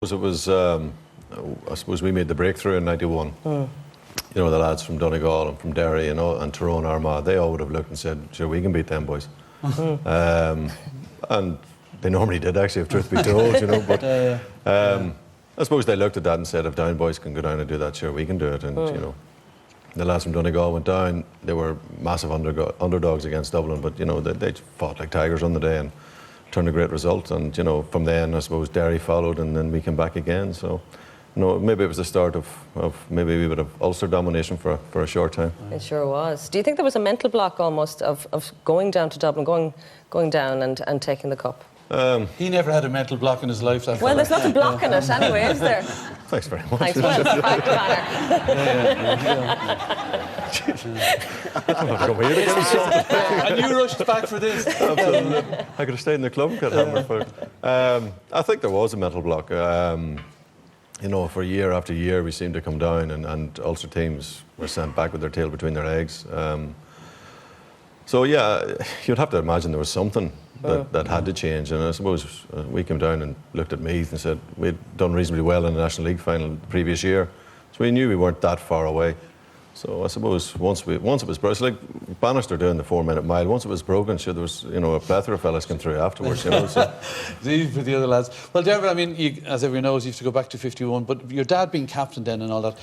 It was, I suppose we made the breakthrough in '91. You know, the lads from Donegal and from Derry, you know, and Tyrone, Armagh, they all would have looked and said, sure, we can beat them boys. And they normally did, actually, if truth be told, you know. But I suppose they looked at that and said, if Down boys can go down and do that, sure, we can do it. And, you know, the lads from Donegal went down. They were massive underdogs against Dublin, but, you know, they fought like tigers on the day and turned a great result. And, you know, from then, I suppose, Derry followed and then we came back again. So, you know, maybe it was the start of maybe we would have Ulster domination for a short time. It sure was. Do you think there was a mental block almost of going down to Dublin, going down and taking the cup? He never had a mental block in his life. Well, there's nothing blocking it anyway, is there? Thanks very much. Thanks. Well, back to Connor. And you rushed back for this. Absolutely. I could have stayed in the club and got hammered for it. I think there was a mental block. You know, for year after year, we seemed to come down and Ulster teams were sent back with their tail between their legs. So, yeah, you'd have to imagine there was something that had to change. And I suppose we came down and looked at Meath and said we'd done reasonably well in the National League final the previous year. So we knew we weren't that far away. So I suppose once it was broken, it's like Bannister doing the 4-minute mile. Once it was broken, sure, there was, you know, a plethora of fellas came through afterwards. You know, so. It's easy for the other lads. Well, Dermot, I mean, as everyone knows, you have to go back to '51. But your dad being captain then and all that,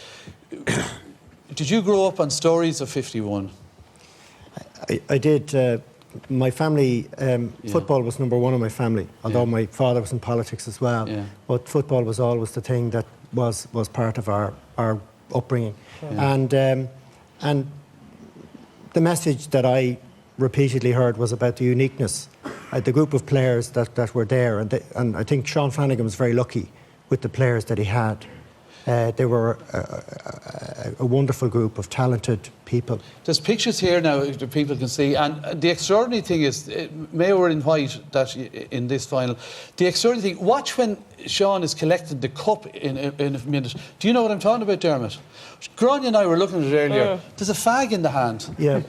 did you grow up on stories of '51? I did. My family, football was number one in my family, although my father was in politics as well. Yeah. But football was always the thing that was part of our upbringing. Yeah. And the message that I repeatedly heard was about the uniqueness, the group of players that were there. And I think Sean Flanagan was very lucky with the players that he had. They were a wonderful group of talented people. There's pictures here now that people can see, and the extraordinary thing is, Mayo were in white in this final. The extraordinary thing, watch when Sean is collecting the cup in a minute. Do you know what I'm talking about, Dermot? Grania and I were looking at it earlier. There's a fag in the hand. Yeah.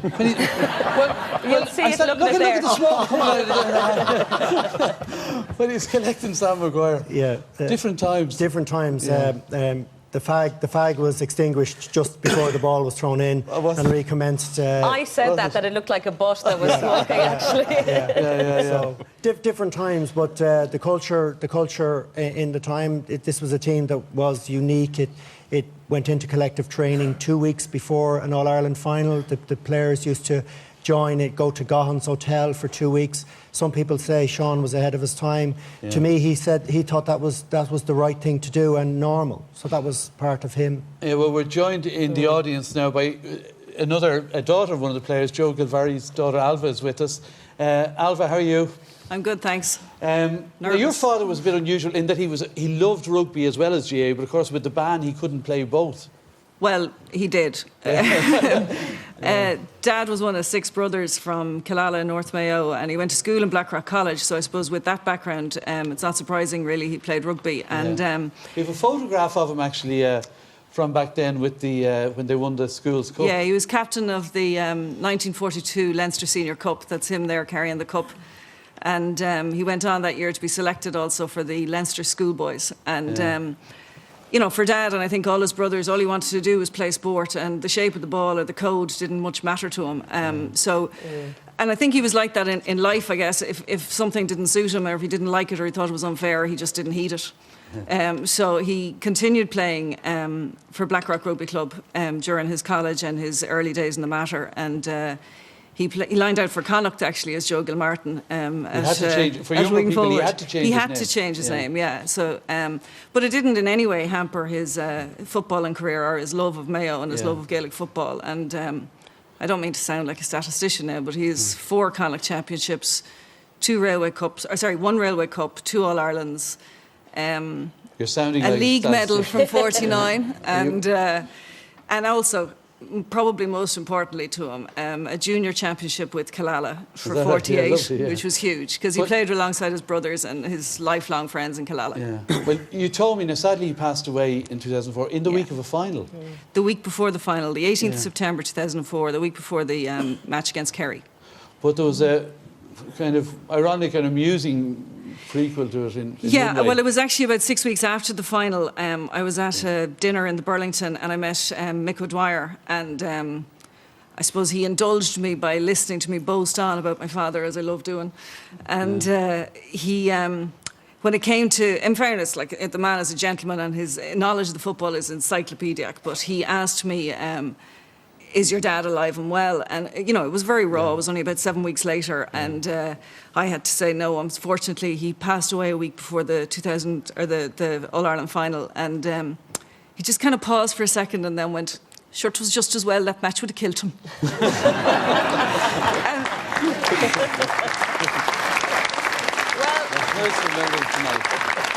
You'll see it look at the smoke coming out of the hand. When he's collecting Sam Maguire. Yeah. Different times. Different times. Yeah. The fag was extinguished just before the ball was thrown in and recommenced. I said that it looked like a butt that was smoking, actually. So different times, but the culture in the time, this was a team that was unique. It went into collective training 2 weeks before an All-Ireland final. The players used to join it, go to Gahan's hotel for 2 weeks. Some people say Sean was ahead of his time. Yeah. To me, he said he thought that was the right thing to do and normal. So that was part of him. Yeah, well, we're joined in the audience now by a daughter of one of the players, Joe Gilvari's daughter Alva is with us. Alva, how are you? I'm good, thanks. Now your father was a bit unusual in that he loved rugby as well as GAA, but of course with the ban he couldn't play both. Well, he did. Dad was one of 6 brothers from Killala in North Mayo, and he went to school in Blackrock College. So I suppose with that background, it's not surprising really he played rugby. And we have a photograph of him actually from back then with the when they won the Schools Cup. Yeah, he was captain of the 1942 Leinster Senior Cup. That's him there carrying the cup. And he went on that year to be selected also for the Leinster Schoolboys. And you know, for Dad and I think all his brothers, all he wanted to do was play sport, and the shape of the ball or the code didn't much matter to him. And I think he was like that in life, I guess. If something didn't suit him, or if he didn't like it, or he thought it was unfair, he just didn't heed it. So he continued playing for Blackrock Rugby Club during his college and his early days in the Mater, and he lined out for Connacht actually as Joe Gilmartin. He had to change for younger people. He had to change his name. Yeah. So, but it didn't in any way hamper his footballing career or his love of Mayo and his love of Gaelic football. And I don't mean to sound like a statistician now, but he has 4 Connacht championships, 1 Railway Cup, 2 All Irelands. You're sounding a like league medal from '49, and also, probably most importantly to him, a junior championship with Killala for '48, which was huge because he played alongside his brothers and his lifelong friends in Killala. Yeah. Well, you told me, now sadly he passed away in 2004 in the week of a final. The week before the final, the 18th of September 2004, the week before the match against Kerry. But there was a kind of ironic and amusing prequel to it in Yeah, one way. well, it was actually about 6 weeks after the final. I was at a dinner in the Burlington and I met Mick O'Dwyer, and I suppose he indulged me by listening to me boast on about my father, as I love doing. And he, when it came to, in fairness, like the man is a gentleman and his knowledge of the football is encyclopedic, but he asked me, is your dad alive and well? And, you know, it was very raw. It was only about 7 weeks later. And I had to say no. Unfortunately, he passed away a week before the 2000, or the All-Ireland final. And he just kind of paused for a second and then went, sure, it was just as well. That match would have killed him.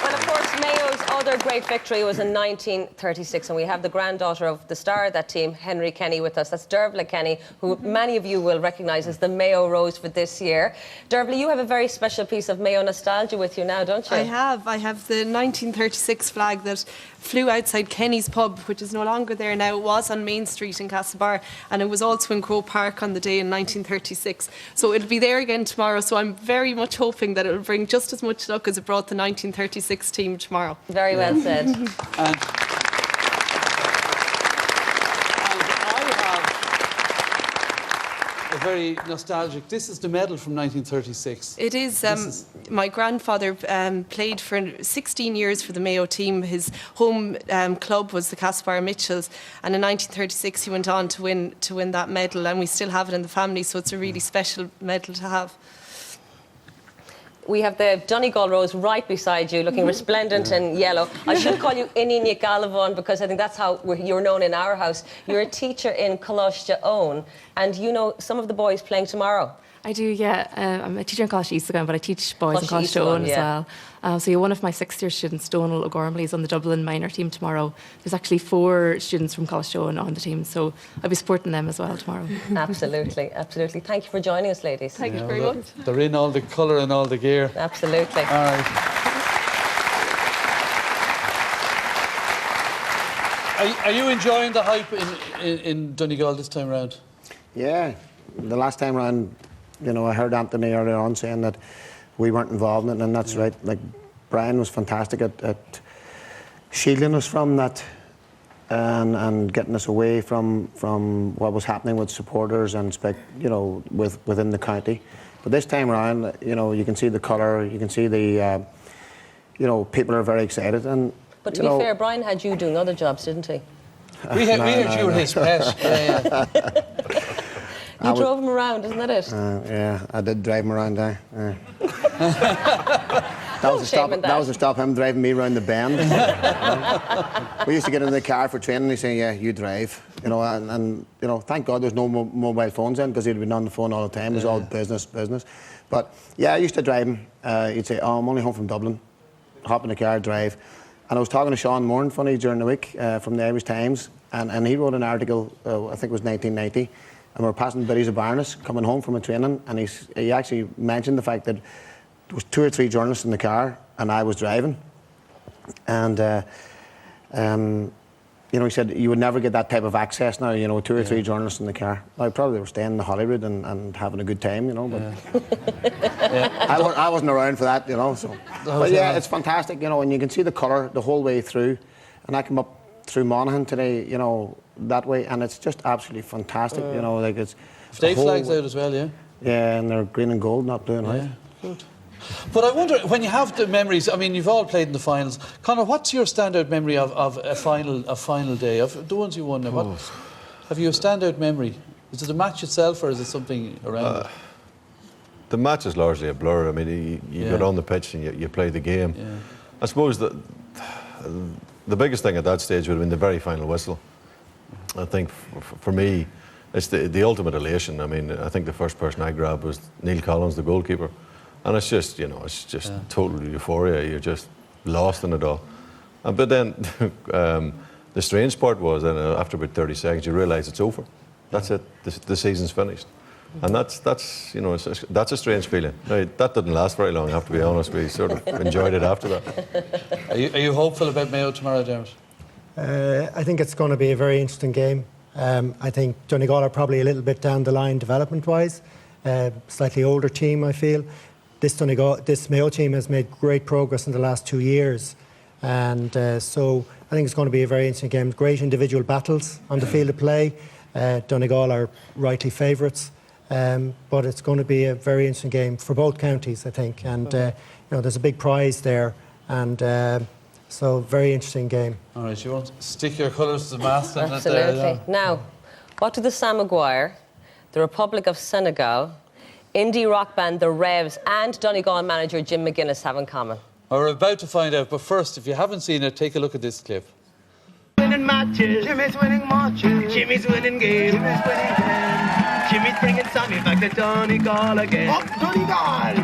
Well, of course, Mayo's other great victory was in 1936, and we have the granddaughter of the star of that team, Henry Kenny, with us. That's Dervla Kenny, who many of you will recognise as the Mayo Rose for this year. Dervla, you have a very special piece of Mayo nostalgia with you now, don't you? I have the 1936 flag that flew outside Kenny's pub, which is no longer there now. It was on Main Street in Castlebar, and it was also in Croke Park on the day in 1936. So it'll be there again tomorrow, so I'm very much hoping that it'll bring just as much luck as it brought the 1936 team tomorrow. Very well said. And a very nostalgic. This is the medal from 1936. It is. My grandfather played for 16 years for the Mayo team. His home club was the Castlebar Mitchells, and in 1936 he went on to win that medal, and we still have it in the family. So it's a really special medal to have. We have the Donegal Rose right beside you, looking resplendent in yellow. I should call you Inini Galavon because I think that's how you're known in our house. You're a teacher in Coláiste Own, and you know some of the boys playing tomorrow. I do, yeah. I'm a teacher in Coláiste East again, but I teach boys in Coláiste Own as well. So one of my sixth-year students, Donal O'Gormley, is on the Dublin minor team tomorrow. There's actually 4 students from Coláiste Own on the team, so I'll be supporting them as well tomorrow. Absolutely, absolutely. Thank you for joining us, ladies. Thank you very much. They're in all the colour and all the gear. Absolutely. All right. Are you enjoying the hype in Donegal this time round? Yeah, the last time round, you know, I heard Anthony earlier on saying that we weren't involved in it, and that's right. Like, Brian was fantastic at shielding us from that and getting us away from what was happening with supporters and, you know, within the county. But this time around, you know, you can see the colour, you can see the, you know, people are very excited. And but to be fair, Brian had you doing other jobs, didn't he? We heard you were his pet. Yeah. You drove him around, isn't that it? Yeah, I did drive him around there. That was to stop him driving me around the bend. We used to get in the car for training and he'd say, yeah, you drive. You know, and you know, thank God there's no mobile phones then, because he'd been on the phone all the time. It was all business. But yeah, I used to drive him. He'd say, oh, I'm only home from Dublin. Hop in the car, drive. And I was talking to Sean Moran, funny, during the week from the Irish Times, and he wrote an article, I think it was 1990, and we were passing Biddies of Barnes coming home from a training, and he actually mentioned the fact that there was 2 or 3 journalists in the car and I was driving, and you know, he said you would never get that type of access now, you know, 2 or 3 journalists in the car. I probably were staying in Hollywood and having a good time, you know, but I wasn't around for that, you know. So. But yeah, it's fantastic, you know, and you can see the colour the whole way through, and I came up through Monaghan today, you know, that way, and it's just absolutely fantastic, you know, like it's... State flags out as well, yeah? Yeah, and they're green and gold, not blue and white. Good. But I wonder, when you have the memories, I mean, you've all played in the finals. Conor, what's your standout memory of a final day, of the ones you won? Have you a standout memory? Is it the match itself, or is it something around it? The match is largely a blur. I mean, you get on the pitch and you play the game. Yeah. I suppose that the biggest thing at that stage would have been the very final whistle. I think for me, it's the ultimate elation. I mean, I think the first person I grabbed was Neil Collins, the goalkeeper. And it's just, you know, it's just total euphoria. You're just lost in it all. But then the strange part was that after about 30 seconds, you realise it's over. That's it. The season's finished. And that's you know, that's a strange feeling. Now, that didn't last very long, I have to be honest. We sort of enjoyed it after that. Are you hopeful about Mayo tomorrow, Dermot? I think it's going to be a very interesting game. I think Donegal are probably a little bit down the line development-wise. Slightly older team, I feel. this Mayo team has made great progress in the last 2 years. And so I think it's going to be a very interesting game. Great individual battles on the field of play. Donegal are rightly favourites. But it's going to be a very interesting game for both counties, I think. And there's a big prize there. And so very interesting game. All right, you want to stick your colours to the mast? Absolutely. Now, what do the Sam Maguire, the Republic of Senegal, indie rock band The Revs and Donegal manager Jim McGuinness have in common? We're about to find out, but first, if you haven't seen it, take a look at this clip. Winning matches, Jimmy's winning matches, Jimmy's winning games, Jimmy's winning games. Jimmy's bringing Sammy back to Donegal again. Up Donegal!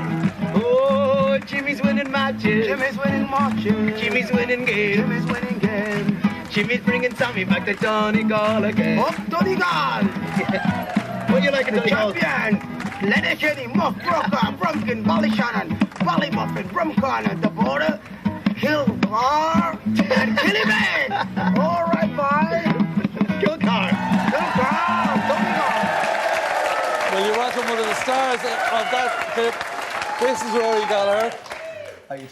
Oh, Jimmy's winning matches, Jimmy's winning matches, Jimmy's winning games, Jimmy's winning games. Jimmy's bringing Sammy back to Donegal again. Up Donegal! What do you like in Donegal? Champions! Letterkenny, Muff, Brocker, Brumkin, Ballyshannon, Ballymuffin, Brumcorner, the border, Kilcar, and Killyman! All right, boys! Kilcar! Well, you're watching one of the stars of that clip. This is Rory Gallagher.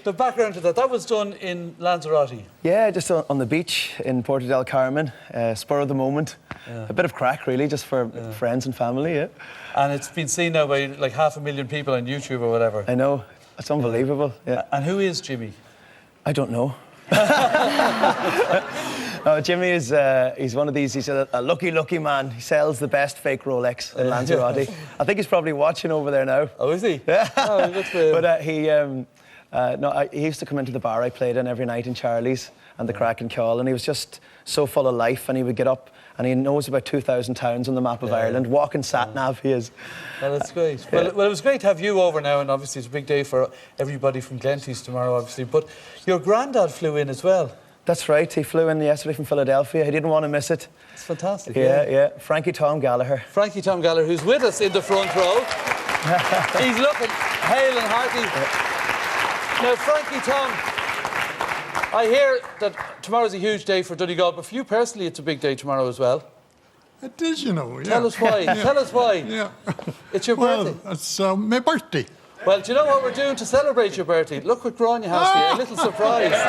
The background to that was done in Lanzarote. Yeah, just on the beach in Puerto del Carmen, spur of the moment. A bit of crack, really, just for friends and family, yeah. And it's been seen now by like 500,000 people on YouTube or whatever. I know, it's unbelievable, yeah. And who is Jimmy? I don't know. No, Jimmy is he's one of these, he's a lucky man. He sells the best fake Rolex in Lanzarote. I think he's probably watching over there now. Oh, is he? Yeah. Oh, that's weird. But he used to come into the bar I played in every night in Charlie's and the Crack and Call, and he was just so full of life, and he would get up and he knows about 2,000 towns on the map of Ireland. Walking sat-nav he is. Well, that's great. Well, it was great to have you over now, and obviously it's a big day for everybody from Glenties tomorrow, obviously. But your granddad flew in as well. That's right, he flew in yesterday from Philadelphia. He didn't want to miss it. It's fantastic. Yeah. Frankie Tom Gallagher. Frankie Tom Gallagher, who's with us in the front row. He's looking hale and hearty. Now, Frankie Tom, I hear that tomorrow's a huge day for Donegal, but for you personally, it's a big day tomorrow as well. It is, you know. Yeah. Tell us why. Yeah. Tell us why. Yeah. It's your birthday. Well, it's my birthday. Well, do you know what we're doing to celebrate your birthday? Look what Grania has for you. A little surprise. That's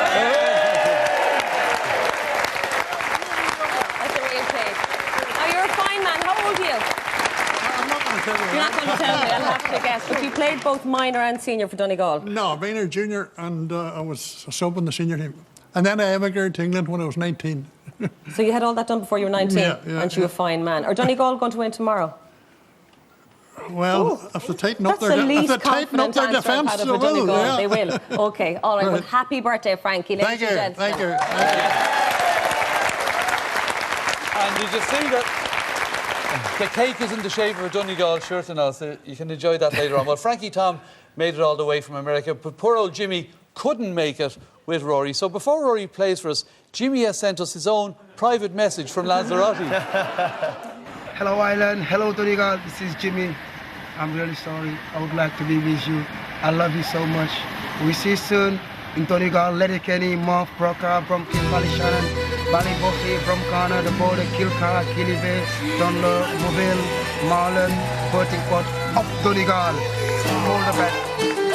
a real cake. Now, you're a fine man. How old are you? I'm not going to tell you. You're not going to tell me. I'll have to guess. But you played both minor and senior for Donegal. No, I've been a junior and I was a sub in the senior team. And then I emigrated to England when I was 19. So you had all that done before you were 19? Yeah, and you're a fine man. Are Donegal going to win tomorrow? Well, if they tighten up That's the least defence, confident answer I've had for Donegal. yeah. They will. OK, all right. Well, happy birthday, Frankie. Thank you. Ladies and Thank you. And you just see that the cake is in the shape of a Donegal shirt and all, so you can enjoy that later on. Well, Frankie Tom made it all the way from America, but poor old Jimmy couldn't make it with Rory. So before Rory plays for us, Jimmy has sent us his own private message from Lanzarote. Hello, Ireland. Hello, Donegal. This is Jimmy. I'm really sorry. I would like to be with you. I love you so much. We see you soon in Donegal, Letterkenny, Muff, Brocker, Brumkin, Ballyshannon, Ballybuffy, Brumcorner, the border, Kilcar, Killyvay, Dunlo, Mobile, Marlin, Portingport, up Donegal. All the best.